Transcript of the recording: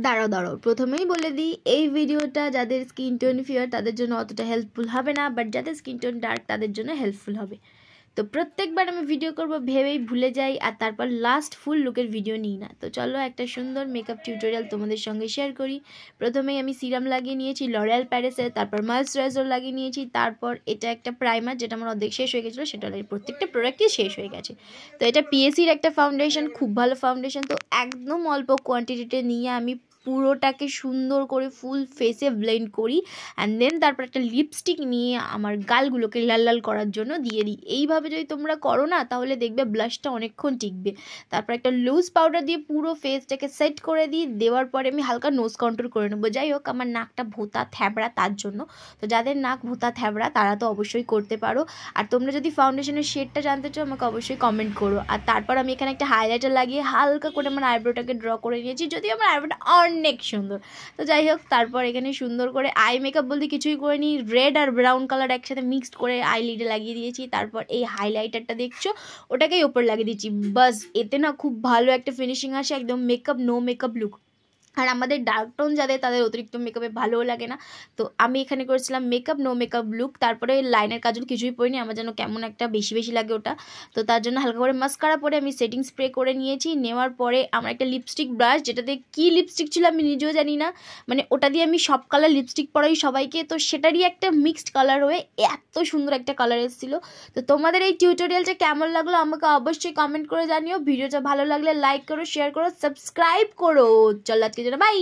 দাঁড়াও দাঁড়াও, প্রথমেই বলে দিই এই ভিডিওটা যাদের স্কিন টোন ফেয়ার তাদের জন্য অতটা হেল্পফুল হবে না, বাট যাদের স্কিন টোন ডার্ক তাদের জন্য হেল্পফুল হবে। তো প্রত্যেকবার আমি ভিডিও করব ভেবেই ভুলে যাই, আর তারপর লাস্ট ফুল লুকের ভিডিও নিই না। তো চলো একটা সুন্দর মেকআপ টিউটোরিয়াল তোমাদের সঙ্গে শেয়ার করি। প্রথমেই আমি সিরাম লাগিয়ে নিয়েছি লরিয়াল প্যারিসের, তারপর ময়েশ্চারাইজার লাগিয়ে নিয়েছি, তারপর এটা একটা প্রাইমার যেটা আমার অর্ধেক শেষ হয়ে গেছিলো, সেটা প্রত্যেকটা প্রোডাক্টই শেষ হয়ে গেছে। তো এটা পিএসির একটা ফাউন্ডেশন, খুব ভালো ফাউন্ডেশন। তো একদম অল্প কোয়ান্টিটিতে নিয়ে আমি পুরোটাকে সুন্দর করে ফুল ফেসে ব্লেন্ড করি, অ্যান্ড দেন তারপর একটা লিপস্টিক নিয়ে আমার গালগুলোকে লাল লাল করার জন্য দিয়ে দিই। এইভাবে যদি তোমরা করো না তাহলে দেখবে ব্লাশটা অনেকক্ষণ টিকবে। তারপর একটা লুজ পাউডার দিয়ে পুরো ফেসটাকে সেট করে দিই। দেওয়ার পরে আমি হালকা নোজ কন্ট্রোল করে নেবো। যাই হোক, আমার নাকটা ভোঁতা থ্যাবড়া, তার জন্য তো যাদের নাক ভোঁতা থ্যাবড়া তারা তো অবশ্যই করতে পারো। আর তোমরা যদি ফাউন্ডেশনের শেডটা জানতে চাও আমাকে অবশ্যই কমেন্ট করো। আর তারপর আমি এখানে একটা হাইলাইটার লাগিয়ে হালকা করে আমার আইব্রোটাকে ড্র করে নিয়েছি, যদি আমার আইব্রোটা অনেক সুন্দর। তো যাই হোক, তারপর এখানে সুন্দর করে আই মেকআপ বলতে কিছুই করে নিই, রেড আর ব্রাউন কালার একসাথে মিক্সড করে আই লিডে লাগিয়ে দিয়েছি। তারপর এই হাইলাইটারটা দেখছো, ওটাকেই ওপর লাগিয়ে দিচ্ছি। বাস, এতে না খুব ভালো একটা ফিনিশিং আসে, একদম মেকআপ নো মেকআপ লুক। আর আমাদের ডার্ক টোন যাদের, তাদের অতিরিক্ত মেকআপে ভালোও লাগে না। তো আমি এখানে করেছিলাম মেকআপ নো মেকআপ লুক। তারপরে লাইনের কাজল কিছুই পরিনি, আমার যেন কেমন একটা বেশি বেশি লাগে ওটা। তো তার জন্য হালকা করে মাস্কারা পরে আমি সেটিং স্প্রে করে নিয়েছি। নেওয়ার পরে আমার একটা লিপস্টিক ব্রাশ, যেটাতে কী লিপস্টিক ছিল আমি নিজেও জানি না, মানে ওটা দিয়ে আমি সব কালার লিপস্টিক পরাই সবাইকে। তো সেটারই একটা মিক্সড কালার হয়ে এত সুন্দর একটা কালার এসেছিলো। তো তোমাদের এই টিউটোরিয়ালটা কেমন লাগলো আমাকে অবশ্যই কমেন্ট করে জানিও। ভিডিওটা ভালো লাগলে লাইক করো, শেয়ার করো, সাবস্ক্রাইব করো। চলো আজকে জন্য বাই।